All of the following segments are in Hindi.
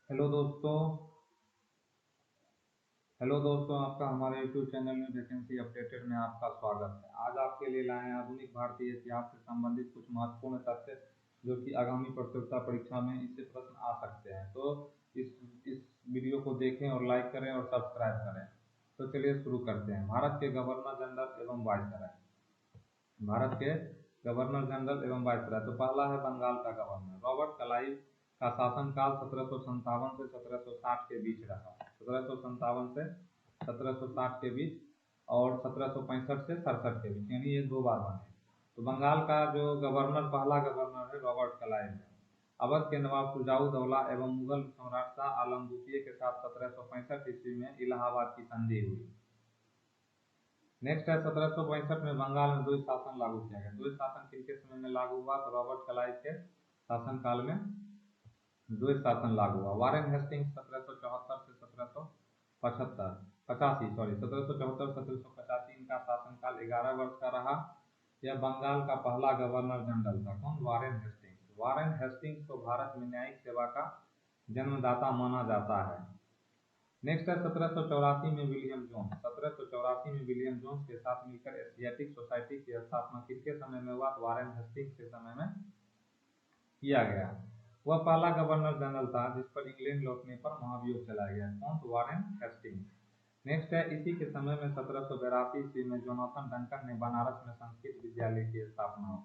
हेलो दोस्तों हेलो दोस्तों, आपका हमारे YouTube चैनल में वैकेंसी अपडेटेड में आपका स्वागत है। आज आपके लिए लाए हैं आधुनिक भारतीय इतिहास से संबंधित कुछ महत्वपूर्ण तथ्य जो कि आगामी प्रतियोगिता परीक्षा में इससे प्रश्न आ सकते हैं। तो इस वीडियो को देखें और लाइक करें और सब्सक्राइब करें। तो चलिए शुरू करते हैं। भारत के गवर्नर जनरल एवं वायसराय। भारत के गवर्नर जनरल एवं वायसराय। तो पहला है बंगाल का गवर्नर रॉबर्ट क्लाइव का शासनकाल 1757 से 1760 के बीच रहा। 1757 से 1760 के बीच और 1765 से 67 के बीच, यानी ये 2 बार बने। तो बंगाल का जो गवर्नर पहला गवर्नर है रॉबर्ट क्लाइव है। अवध के नवाब शुजाउद्दौला एवं मुगल सम्राट शाह आलम द्वितीय के साथ 1765 ईस्वी में इलाहाबाद की संधि हुई। नेक्स्ट है 1765 में बंगाल में द्वैत शासन लागू किया गया। द्वैत शासन किनके समय में लागू हुआ? तो रॉबर्ट क्लाइव के शासनकाल में द्वैत शासन लागू हुआ। वारेन हेस्टिंग्स 1774 से 1785 इनका शासनकाल 11 वर्ष का रहा। यह बंगाल का पहला गवर्नर जनरल था। कौन? Warren Hastings. वारेन हेस्टिंग्स को भारत में न्यायिक सेवा का जन्मदाता माना जाता है। नेक्स्ट है 1784 में विलियम जोन्स। 1784 में विलियम जोन्स के साथ मिलकर एशियाटिक सोसाइटी की स्थापना किसके समय में हुआ? वारेन हेस्टिंग्स के समय में किया गया। वह पहला गवर्नर जनरल था जिस पर इंग्लैंड लौटने पर महाभियोग चलाया गया। कौन? तो वारेन हेस्टिंग्स। नेक्स्ट है इसी के समय में 1782 ईस्वी में जोनाथन डंकन ने बनारस में संस्कृत विद्यालय की स्थापना।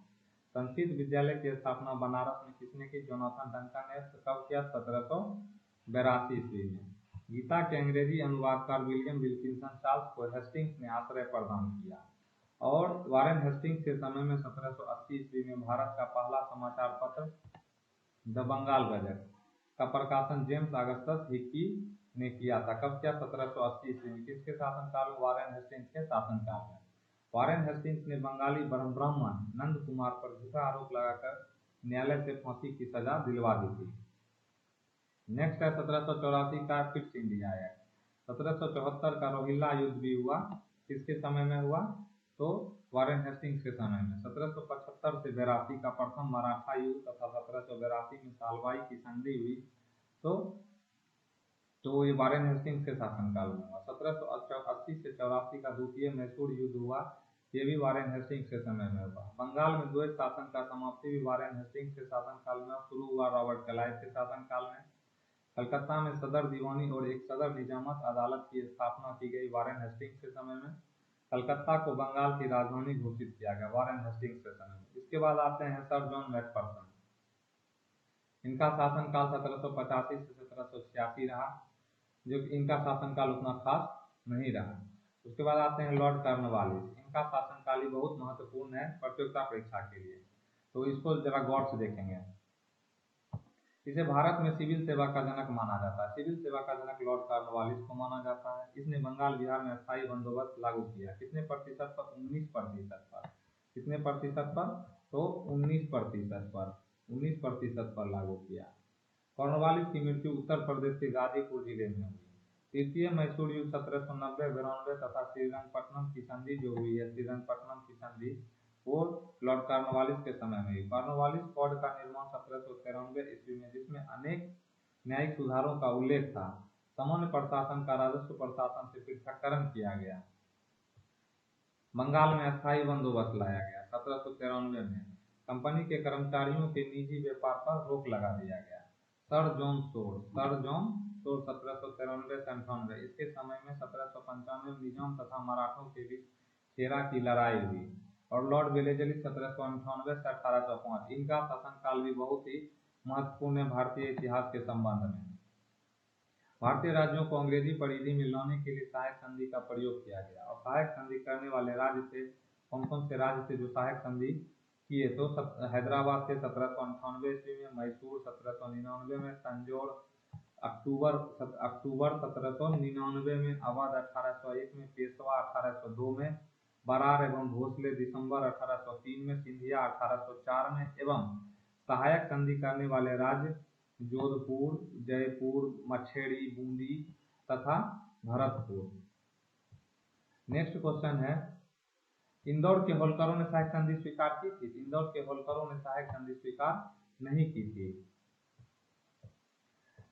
संस्कृत विद्यालय की स्थापना बनारस में किसने की? जोनाथन डंकन ने। कब किया? 1782 ईस्वी में। गीता के अंग्रेजी अनुवादकार विलियम विल्किंसन चार्ल्स को हेस्टिंग्स ने आश्रय प्रदान किया। और वारेन हेस्टिंग्स के समय में 1780 ईस्वी में भारत का पहला समाचार पत्र द बंगाल गजट का प्रकाशन जेम्स अगस्टस हिक्की ने किया था। कब किया? 1780 ईस्वी में। किसके शासनकाल में? वारेन हेस्टिंग्स के शासनकाल में। वारेन हेस्टिंग्स ने बंगाली ब्राह्मण नंद कुमार पर झूठा आरोप लगाकर न्यायालय से फांसी की सजा दिलवा दी थी। नेक्स्ट है 1784 का क्विट्स इंडिया एक्ट। 1774 का रोहिल्ला युद्ध भी हुआ। किसके समय में हुआ? तो वारेन हेस्टिंग्स के समय में। 1775 से 82 का प्रथम मराठा युद्ध तथा 1782 में सालबाई की संधि हुई। तो ये वारेन हेस्टिंग्स के शासनकाल में हुआ। 1780 से 84 का द्वितीय मैसूर युद्ध हुआ। ये भी वारेन हेस्टिंग्स के समय में हुआ। बंगाल में द्वैत शासन का समाप्ति भी वारेन हेस्टिंग्स के शासनकाल में शुरू हुआ, रॉबर्ट क्लाइव के शासनकाल में। कलकत्ता में सदर दीवानी और एक सदर निजामत अदालत की स्थापना की गई वारेन हेस्टिंग्स के समय में। कलकत्ता को बंगाल की राजधानी घोषित किया गया वारेन हेस्टिंग्स के समय में। इसके बाद आते हैं सर जॉन मैकफर्सन। इनका शासनकाल 1785 से 1786 रहा, जो कि इनका शासनकाल उतना खास नहीं रहा। उसके बाद आते हैं लॉर्ड कॉर्नवालिस। इनका शासनकाल ही बहुत महत्वपूर्ण है प्रतियोगिता परीक्षा के लिए, तो इसको जरा गौर से देखेंगे। इसे भारत में सिविल सेवा का जनक माना जाता है। सिविल सेवा का जनक लॉर्ड कॉर्नवालिस को माना जाता है। इसने बंगाल बिहार में अस्थायी बंदोबस्त लागू किया। कितने प्रतिशत पर? 19% पर। कितने प्रतिशत पर? तो 19% पर। 19% पर लागू किया। कॉर्नवालिस की मृत्यु उत्तर प्रदेश के गाजीपुर जिले में हुई। तृतीय मैसूर युद्ध 1790-92 तथा श्रीरंगपट्टनम की संधि जो हुई है, श्रीरंगपट्टनम की संधि, वो लॉर्ड कॉर्नवालिस के समय में हुई। कॉर्नवालिस कोड का निर्माण 1793 ईस्वी में, जिसमें अनेक न्यायिक सुधारों का उल्लेख था। सामान्य प्रशासन का राजस्व प्रशासन से पृथक्करण किया गया। बंगाल में अस्थायी बंदोबस्त लाया गया 1793 में। कंपनी के कर्मचारियों के निजी व्यापार पर रोक लगा दिया गया। सर जॉन शोर 1793 से 98। इसके समय में 1795 में निजाम तथा मराठों के बीच खेरा की लड़ाई हुई। और लॉर्ड वेलेस्ली 1798 से 1805। इनका शासनकाल भी बहुत ही महत्वपूर्ण है भारतीय इतिहास के संबंध में। भारतीय राज्यों को अंग्रेजी परिधि में लाने के लिए सहायक संधि का प्रयोग किया गया। और सहायक संधि करने वाले राज्य थे कौन कौन से राज्य थे जो सहायक संधि किए? तो हैदराबाद से 1798 ईस्वी में, मैसूर 1799 में, तंजौर अक्टूबर 1799 में, अवध 1801 में, पेशवा 1802 में, बरार एवं भोसले दिसंबर 1803 में, सिंधिया 1804 में एवं सहायक संधि करने वाले राज्य जोधपुर, जयपुर, मछेड़ी, बूंदी तथा भरतपुर। नेक्स्ट क्वेश्चन है इंदौर के होलकरों ने सहायक संधि स्वीकार की थी? इंदौर के होलकरों ने सहायक संधि स्वीकार नहीं की थी।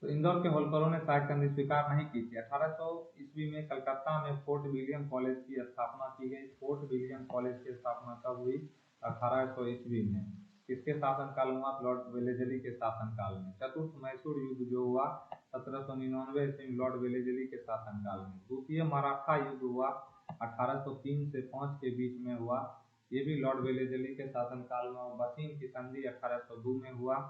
तो इंदौर के होलकरों ने साख संधि स्वीकार नहीं की थी। 1800 ईस्वी में कलकत्ता में फोर्ट विलियम कॉलेज की स्थापना की गई। फोर्ट विलियम कॉलेज की स्थापना कब हुई? 1800 ईस्वी में। किसके शासनकाल में हुआ? लॉर्ड वेलेजली के शासनकाल में। चतुर्थ मैसूर युद्ध जो हुआ 1799 ईस्वी में लॉर्ड वेलेजली के शासनकाल में। द्वितीय मराठा युद्ध हुआ 1803 से 5 के बीच में हुआ, ये भी लॉर्ड वेलेजली के शासनकाल में। बसीन की संधि 1802 में हुआ।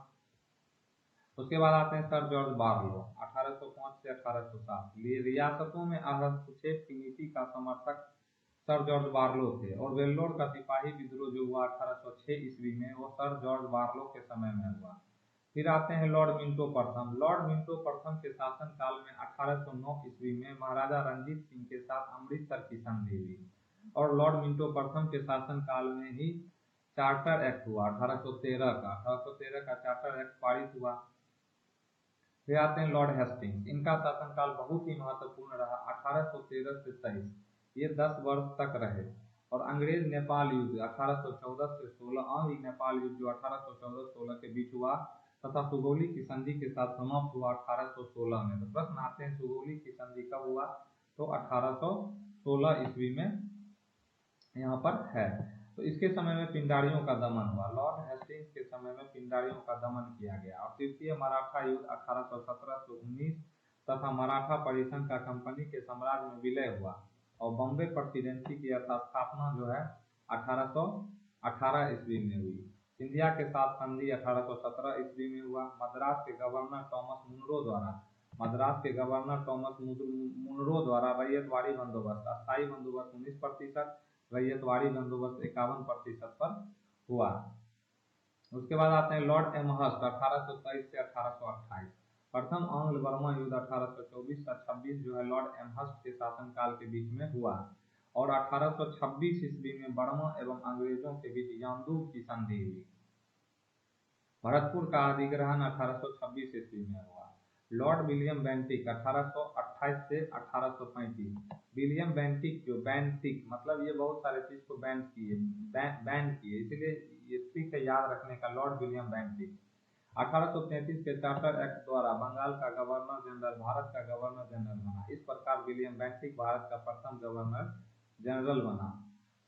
उसके बाद आते हैं सर जॉर्ज बारलो 1805 से 1807। रियासतों में हस्तक्षेप की नीति का समर्थक सर जॉर्ज बारलो थे और वेल्लोर का सिपाही विद्रोह जो हुआ 1806 ईस्वी में, वो सर जॉर्ज बारलो के समय में हुआ। फिर आते हैं लॉर्ड मिंटो प्रथम। लॉर्ड मिंटो प्रथम के शासनकाल में 1809 ईस्वी में महाराजा रंजीत सिंह के साथ अमृतसर की संधि हुई और लॉर्ड मिंटो प्रथम के शासनकाल में ही चार्टर एक्ट हुआ 1813 का चार्टर एक्ट पारित हुआ। फिर आते हैं लॉर्ड हेस्टिंग्स। इनका शासनकाल बहुत ही महत्वपूर्ण रहा 1813 से 23, ये 10 वर्ष तक रहे। और अंग्रेज नेपाल युद्ध 1814 से 16, अंग नेपाल युद्ध जो 1814-16 के बीच हुआ तथा सुगौली की संधि के साथ समाप्त हुआ 1816 में। तो प्रश्न आते हैं सुगौली की संधि कब हुआ? तो 1816 ईस्वी में यहाँ पर है। तो इसके समय में पिंडारियों का दमन हुआ। लॉर्ड हेस्टिंग्स के समय में पिंडारियों का दमन किया गया। और तृतीय मराठा युद्ध 1817 से 19 तथा मराठा परिसंघ का कंपनी के साम्राज्य में विलय हुआ और बॉम्बे प्रेसिडेंसी की स्थापना जो है 1818 ईस्वी में हुई। सिंधिया के साथ संधि 1817 ईस्वी में हुआ। मद्रास के गवर्नर टॉमस मुनरो द्वारा रैयतवाड़ी बंदोबस्त, अस्थायी बंदोबस्त 19%, रैयतवाड़ी बंदोबस्त 51% पर हुआ। उसके बाद आते हैं लॉर्ड एमहर्स्ट 1823 से 1828। प्रथम आंग्ल बर्मा युद्ध 1824 का 26 जो है लॉर्ड एमहर्स्ट के शासनकाल के बीच में हुआ और 1826 ईस्वी में बर्मा एवं अंग्रेजों के बीच यामदूब की संधि हुई। भरतपुर का अधिग्रहण 1826 ईस्वी में हुआ। लॉर्ड विलियम बेंटिक 1828 से 1835। विलियम बेंटिक जो बेंटिक मतलब ये बहुत सारे चीज को बैन किए, इसीलिए ये से याद रखने का लॉर्ड विलियम बेंटिक। 1833 के चार्टर एक्ट द्वारा बंगाल का गवर्नर जनरल भारत का गवर्नर जनरल बना। इस प्रकार विलियम बेंटिक भारत का प्रथम गवर्नर जनरल बना।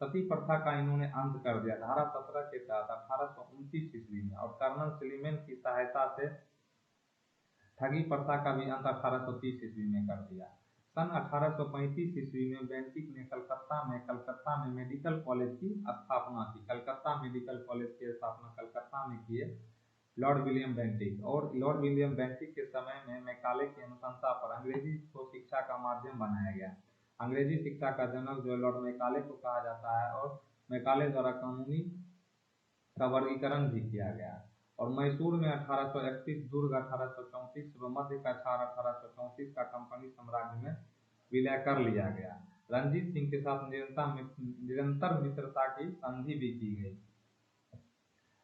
सती प्रथा का इन्होंने अंत कर दिया धारा 17 के तहत 1829 ईस्वी में और कर्नल सलीमन की सहायता से ठगी प्रथा का भी अंत 1830 ईस्वी में कर दिया। सन 1835 ईस्वी में बेंटिक ने कलकत्ता में मेडिकल कॉलेज की स्थापना की। कलकत्ता मेडिकल कॉलेज की स्थापना कलकत्ता में किए लॉर्ड विलियम बेंटिक। और लॉर्ड विलियम बेंटिक के समय में मैकाले की अनुशंसा पर अंग्रेजी को शिक्षा का माध्यम बनाया गया। अंग्रेजी शिक्षा का जनक जो लॉर्ड मैकाले को कहा जाता है और मैकाले द्वारा कानूनी का वर्गीकरण भी किया गया। और मैसूर में 1831, दुर्ग 1834 व मध्य कछार 1834 का कंपनी साम्राज्य में विलय कर लिया गया। रंजीत सिंह के साथ निरंतर मित्रता की संधि भी की गई।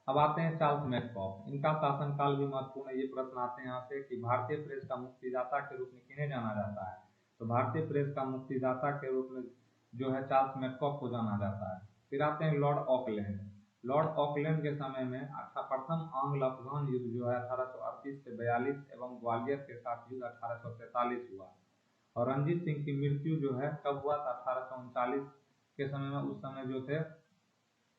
अब आते हैं चार्ल्स मैककॉफ। इनका शासनकाल भी महत्वपूर्ण है। ये प्रश्न आते हैं यहाँ से कि भारतीय प्रेस का मुक्तिदाता के रूप में किन्हें जाना जाता है? तो भारतीय प्रेस का मुक्तिदाता के रूप में जो है चार्ल्स मैककॉफ को जाना जाता है। फिर आते हैं लॉर्ड ऑकलैंड। लॉर्ड ऑकलैंड के समय में प्रथम आंग्ल अफगान युद्ध जो है 1838 से 42 एवं ग्वालियर के साथ युद्ध 1843 हुआ। और रंजीत सिंह की मृत्यु जो है कब हुआ था? 1839 के समय में। उस समय जो थे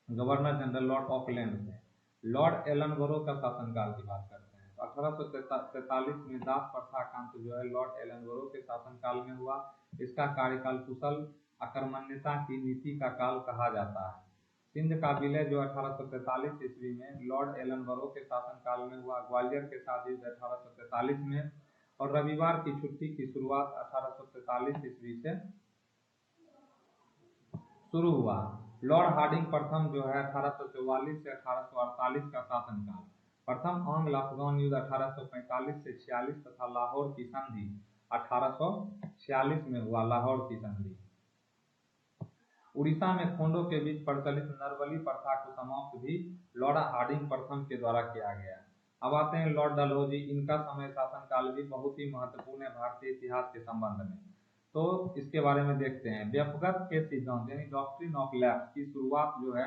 गवर्नर जनरल लॉर्ड ऑकलैंड थे। लॉर्ड एलनबरो का शासनकाल की बात करते हैं तो 1843 में दास प्रथा का अंत जो है लॉर्ड एलनबरो के शासनकाल में हुआ। इसका कार्यकाल कुशल अकर्मण्यता की नीति का काल कहा जाता है। सिंध का विलय जो 1843 ईस्वी में लॉर्ड एलनबरो के शासनकाल में हुआ। ग्वालियर के साथ युद्ध 1843 में और रविवार की छुट्टी की शुरुआत 1843 ईस्वी से शुरू हुआ। लॉर्ड हार्डिंग प्रथम जो है 1844 से 1848 का शासनकाल। प्रथम आंग्ल अफगान युद्ध 1845 से 46 तथा लाहौर की संधि 1846 में हुआ। लाहौर की संधि। उड़ीसा में खोंडों के बीच प्रचलित नरबली प्रथा को समाप्त भी लॉर्ड हार्डिंग प्रथम के द्वारा किया गया। अब आते हैं लॉर्ड डलहौजी। इनका समय शासनकाल भी बहुत ही महत्वपूर्ण है भारतीय इतिहास के संबंध में। तो इसके बारे में देखते हैं। व्यपगत के सिद्धांत यानी डॉक्ट्रिन ऑफ लैप्स की शुरुआत जो है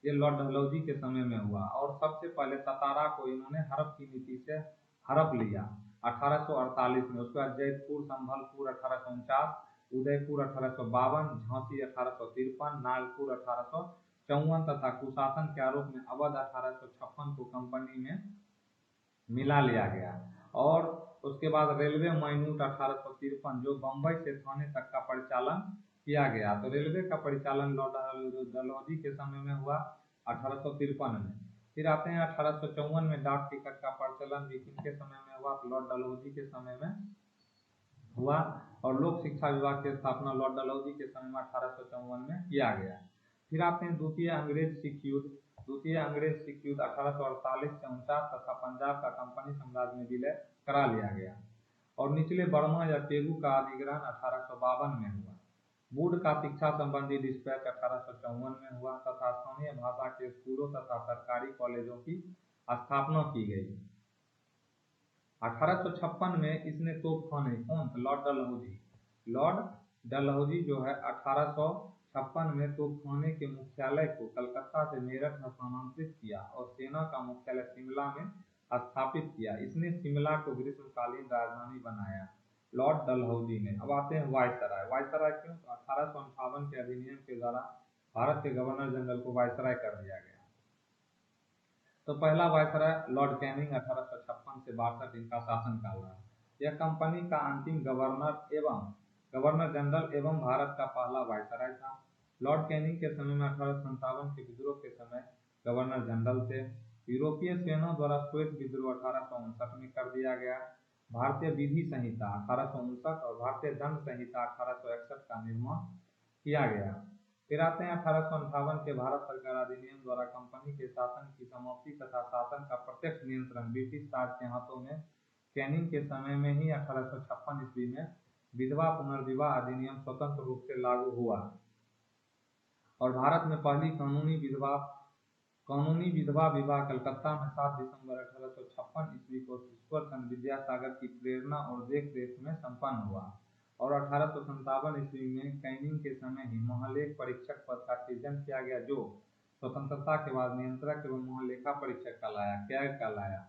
ये लॉर्ड डलहौजी के समय में हुआ और सबसे पहले सतारा को इन्होंने हड़प की नीति से हड़प लिया। 1848 में। उसके बाद जैतपुर संभलपुर 1849, उदयपुर 1852, झांसी 1853, नागपुर 1854 तथा कुशासन के आरोप में अवध 1856 को कंपनी में मिला लिया गया। और उसके बाद रेलवे माइन्यूट 1853 जो बम्बई से थाने तक का परिचालन किया गया। तो रेलवे का परिचालन लॉर्ड डलहौजी के समय में हुआ 1853 में। फिर आते हैं 1854 में डाक टिकट का प्रचलन भी किनके समय में हुआ? लॉर्ड डलहौजी के समय में हुआ। और लोक शिक्षा विभाग की स्थापना लॉर्ड डलहौजी के समय में 1854 में किया गया। फिर आते हैं द्वितीय अंग्रेज सिख युद्ध। द्वितीय अंग्रेज सिख युद्ध 1848 से 49 तथा पंजाब का कंपनी साम्राज्य में विलय करा लिया गया। और निचले बर्मा या पेरू का अधिग्रहण 1852 में हुआ। वुड का शिक्षा संबंधी डिस्पैच 1854 में हुआ तथा स्थानीय भाषा के स्कूलों तथा सरकारी कॉलेजों की स्थापना की गई। 1856 में इसने तोपखाने, कौन? लॉर्ड डलहौजी। लॉर्ड डलहौजी जो है 1856 में तोपखाने के मुख्यालय को कलकत्ता से मेरठ में स्थानांतरित किया और सेना का मुख्यालय शिमला में स्थापित किया। इसने शिमला को ग्रीष्मकालीन राजधानी बनाया, लॉर्ड डलहौजी ने। अब आते हैं वायसराय। वायसराय क्यों? 1858 के अधिनियम के द्वारा भारत के गवर्नर जनरल को वायसराय कर दिया गया। तो पहला वायसराय लॉर्ड कैनिंग 1856 से 62 इनका शासनकाल रहा। यह कंपनी का अंतिम गवर्नर जनरल एवं भारत का पहला वायसराय था। लॉर्ड कैनिंग के समय में 1857 के विद्रोह के समय गवर्नर जनरल थे। यूरोपीय सेनाओं द्वारा श्वेत विद्रोह 1859 में कर दिया गया। भारतीय विधि संहिता 1859 और भारतीय दंड संहिता 1861 का निर्माण किया गया। फिर आते हैं 1858 के भारत सरकार अधिनियम द्वारा कंपनी के शासन की समाप्ति तथा शासन का प्रत्यक्ष नियंत्रण ब्रिटिश राज के हाथों में। कैनिंग के समय में ही 1856 ईस्वी में विधवा पुनर्विवाह अधिनियम स्वतंत्र रूप से लागू हुआ और भारत में पहली कानूनी विधवा विवाह कलकत्ता में 7 दिसंबर 1856 ईस्वी को ईश्वर चंद्र विद्यासागर की प्रेरणा और देख में संपन्न हुआ। और 1857 ईस्वी में कैनिंग के समय ही महालेख परीक्षक पद का सृजन किया गया, जो स्वतंत्रता के बाद नियंत्रक एवं महालेखा परीक्षक कहलाया,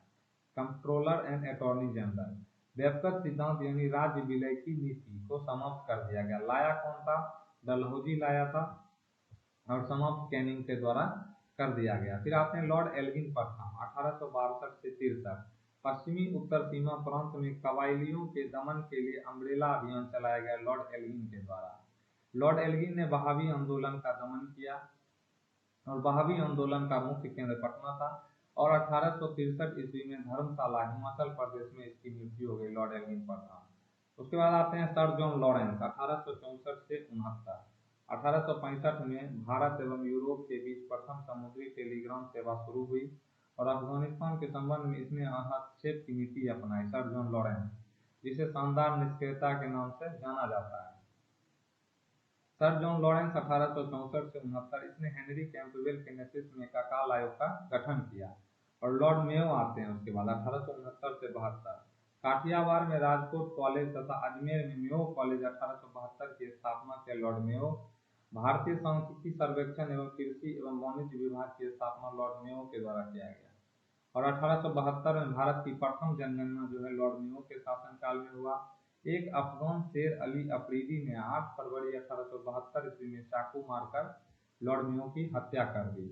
कंट्रोलर एंड अटॉर्नी जनरल। व्यक्तिगत सिद्धांत यानी राज्य विलय की नीति को समाप्त कर दिया गया। लाया कौन था? डलहौजी लाया था और समाप्त कैनिंग के द्वारा कर दिया गया। फिर आते हैं लॉर्ड एल्गिन प्रथम 1862 से 63। पश्चिमी उत्तर सीमा प्रांत में कबायलियों के दमन के लिए अम्ब्रेला अभियान चलाया गया लॉर्ड एल्गिन के द्वारा। लॉर्ड एल्गिन ने बहावी आंदोलन का दमन किया और बहावी आंदोलन का मुख्य केंद्र पटना था। और 1863 ईस्वी में धर्मशाला हिमाचल प्रदेश में इसकी मृत्यु हो गई, लॉर्ड एल्गिन प्रथम। उसके बाद आते हैं सर जॉन लॉरेंस 1864 से 69। 1865 में भारत एवं यूरोप के बीच प्रथम समुद्री टेलीग्राम सेवा शुरू हुई और अफगानिस्तान के संबंध में इसने हस्तक्षेप की नीति अपनाई, सर जॉन लॉरेंस, जिसे शानदार निष्क्रियता के नाम से जाना जाता है। सर जॉन लॉरेंस 1864 से 69 इसने हेनरी कैंपबेल के नेतृत्व में अकाल आयोग का गठन किया। और लॉर्ड मेयो आते हैं उसके बाद 1869 से 72। काठियावाड़ में राजकोट कॉलेज तथा अजमेर में मेयो कॉलेज 1872 की स्थापना के लॉर्ड मेयो। भारतीय सांख्यिकी सर्वेक्षण एवं कृषि एवं वाणिज्य विभाग की स्थापना लॉर्ड मेयो के द्वारा किया गया। और 1872 में भारत की प्रथम जनगणना जो है लॉर्ड मेयो के शासनकाल में हुआ। एक अफगान शेर अली अफरीदी ने 8 फरवरी 1872 ईस्वी में चाकू मारकर लॉर्ड मेयो की हत्या कर दी।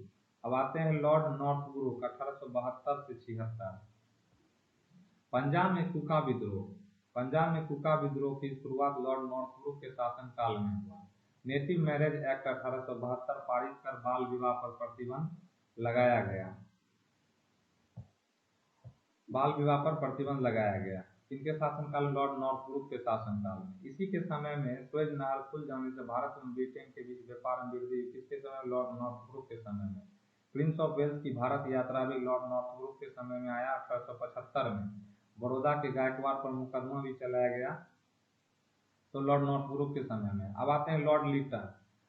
अब आते हैं लॉर्ड नॉर्थब्रुक 1872 से 76। पंजाब में कुका विद्रोह की शुरुआत लॉर्ड नॉर्थब्रुक के शासनकाल में हुआ। नेटिव मैरिज एक्ट 1872 पारित कर बाल विवाह पर प्रतिबंध लगाया गया। इनके शासनकाल लॉर्ड नॉर्थब्रुक के शासनकाल में। इसी के समय में स्वेज नहर खुल जाने से भारत एवं ब्रिटेन के बीच व्यापार में वृद्धि हुई। किसके समय? लॉर्ड नॉर्थब्रुक के समय में। प्रिंस ऑफ वेल्स की भारत यात्रा भी लॉर्ड नॉर्थब्रुक के समय में आया। 1875 में बड़ौदा के गायकवाड़ पर मुकदमा भी चलाया गया, तो लॉर्ड नॉर्थब्रुक के समय में। अब आते हैं लॉर्ड लिटन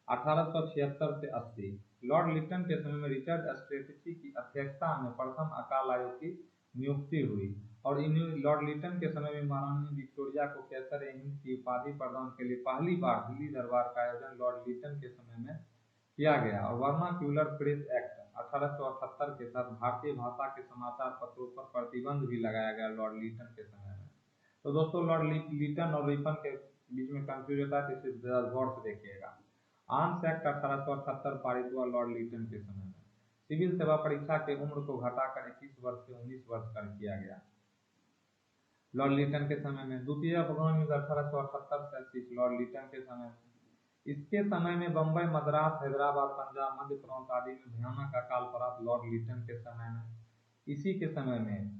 1876 से 80। लॉर्ड लिटन के समय में रिचर्ड स्ट्रेटजी की अध्यक्षता में प्रथम अकाल आयोग की नियुक्ति हुई। और लॉर्ड लिटन के समय में महारानी विक्टोरिया को कैसर-ए-हिंद की उपाधि प्रदान के लिए पहली बार दिल्ली दरबार का आयोजन लॉर्ड लिटन के समय में किया गया। और वर्नाक्यूलर प्रेस एक्ट 1878 के साथ भारतीय भाषा के समाचार पत्रों पर प्रतिबंध भी लगाया गया लॉर्ड लिटन के समय में। तो दोस्तों लॉर्ड लीटन और रिपन के बीच में कंफ्यूज होता है, तो इसे गौर से देखिएगा। आर्म्स एक्ट 1878 पारित हुआ लॉर्ड लीटन के समय में। सिविल सेवा परीक्षा की उम्र को घटाकर 21 वर्ष से 19 वर्ष कर किया गया लॉर्ड लीटन के समय में। द्वितीय अफगान युद्ध 1878 से 38 लॉर्ड लीटन के समय में। इसके समय में बम्बई, मद्रास, हैदराबाद, पंजाब, मध्य प्रांत आदि में भयानक अकाल पड़ा लॉर्ड लीटन के समय में। इसी के समय में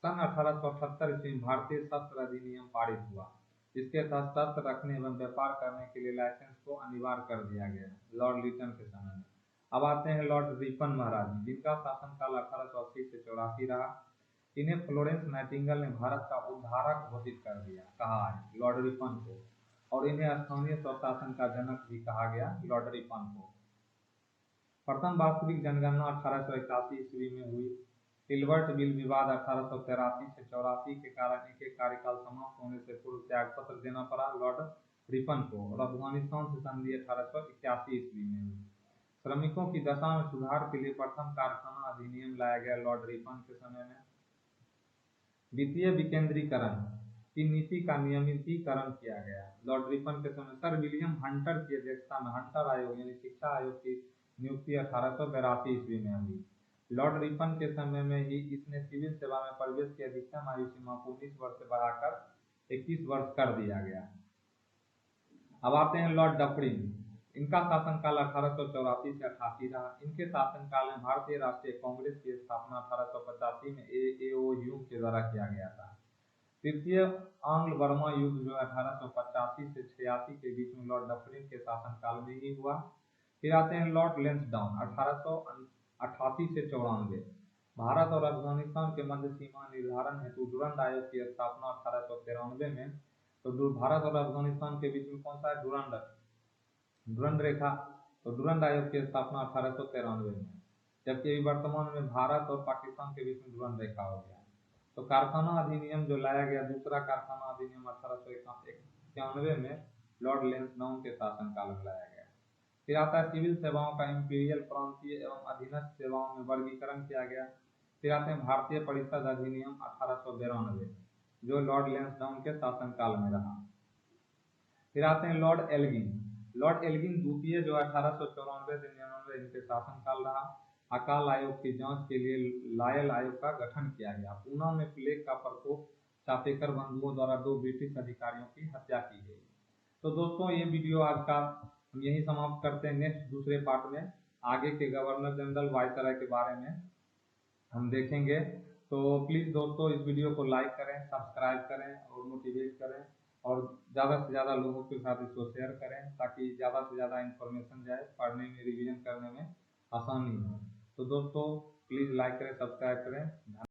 सन 1878 ईस्वी में भारतीय शस्त्र अधिनियम पारित हुआ, जिसके तहत शस्त्र रखने एवं व्यापार करने के लिए लाइसेंस को अनिवार्य कर दिया गया लॉर्ड लीटन के समय में। अब आते हैं लॉर्ड रिपन महाराज, जिनका शासनकाल 1880 से 84 रहा। इन्हें फ्लोरेंस नाइटिंगेल ने भारत का उद्धारक घोषित कर दिया, कहा है लॉर्ड रिपन को, और इन्हें स्थानीय स्वशासन का जनक भी कहा गया लॉर्ड रिपन को। प्रथम वास्तविक जनगणना 1881 ईस्वी में हुई। हिल्बर्ट बिल विवाद 1883 से 84 के कारण इनके कार्यकाल समाप्त होने से पूर्व त्यागपत्र देना पड़ा लॉर्ड रिपन को, और अफगानिस्तान से संधि 1881 ईस्वी में हुई। श्रमिकों की दशा में सुधार के लिए प्रथम कारखाना अधिनियम लाया गया लॉर्ड रिपन के समय में। वित्तीय विकेंद्रीकरण की नीति का नियमितीकरण किया गया लॉर्ड रिपन के समय। सर विलियम हंटर की अध्यक्षता में हंटर आयोग यानी शिक्षा आयोग की नियुक्ति 1882 ईस्वी में हुई। लॉर्ड रिपन के समय में ही इसने सिविल सेवा में प्रवेश की अधिकतम आयु सीमा को 19 वर्ष से बढ़ाकर 21 वर्ष कर दिया गया। अब आते हैं लॉर्ड डफरिन। इनका शासनकाल 1884 से 88 रहा। इनके शासनकाल में भारतीय राष्ट्रीय कांग्रेस की स्थापना 1885 में AAO के द्वारा किया गया था। तृतीय आंग्ल बर्मा युद्ध जो 1885 से 86 के बीच में लॉर्ड डफरिन के शासनकाल में ही हुआ। फिर आते हैं लॉर्ड लेंसडाउन 1888 से 94। भारत और अफगानिस्तान के मध्य सीमा निर्धारण हेतु डुरंड आयोग की स्थापना 1893 में। तो भारत और अफगानिस्तान के बीच में कौन सा है? डुरंड रेखा। तो डुरंड आयोग की स्थापना 1893 में, जबकि वर्तमान में भारत और पाकिस्तान के बीच में डुरंड रेखा हो गया। तो कारखाना अधिनियम जो लाया गया, दूसरा कारखाना अधिनियम 1891 में लॉर्ड लेंसडाउन के शासनकाल में लाया गया। फिर आता है सिविल सेवाओं का इंपीरियल, प्रांतीय एवं अधीनस्थ सेवाओं में वर्गीकरण किया गया। फिर आते हैं भारतीय परिषद अधिनियम 1892 जो लॉर्ड लेंसडाउन के शासनकाल में रहा। फिर आते हैं लॉर्ड एल्गिन। लॉर्ड एल्गिन द्वितीय जो 1894 से 99 इनके शासनकाल रहा। अकाल आयोग की जांच के लिए लायल आयोग का गठन किया गया। पूना में प्लेग का प्रकोप, चापेकर बंधुओं द्वारा 2 ब्रिटिश अधिकारियों की हत्या की गई। तो दोस्तों ये वीडियो आज का हम यही समाप्त करते हैं। नेक्स्ट दूसरे पार्ट में आगे के गवर्नर जनरल वायसराय के बारे में हम देखेंगे। तो प्लीज़ दोस्तों इस वीडियो को लाइक करें, सब्सक्राइब करें और मोटिवेट करें, और ज़्यादा से ज़्यादा लोगों के साथ इसको शेयर करें, ताकि ज़्यादा से ज़्यादा इन्फॉर्मेशन जाए, पढ़ने में, रिवीजन करने में आसानी हो। तो दोस्तों प्लीज़ लाइक करें, सब्सक्राइब करें।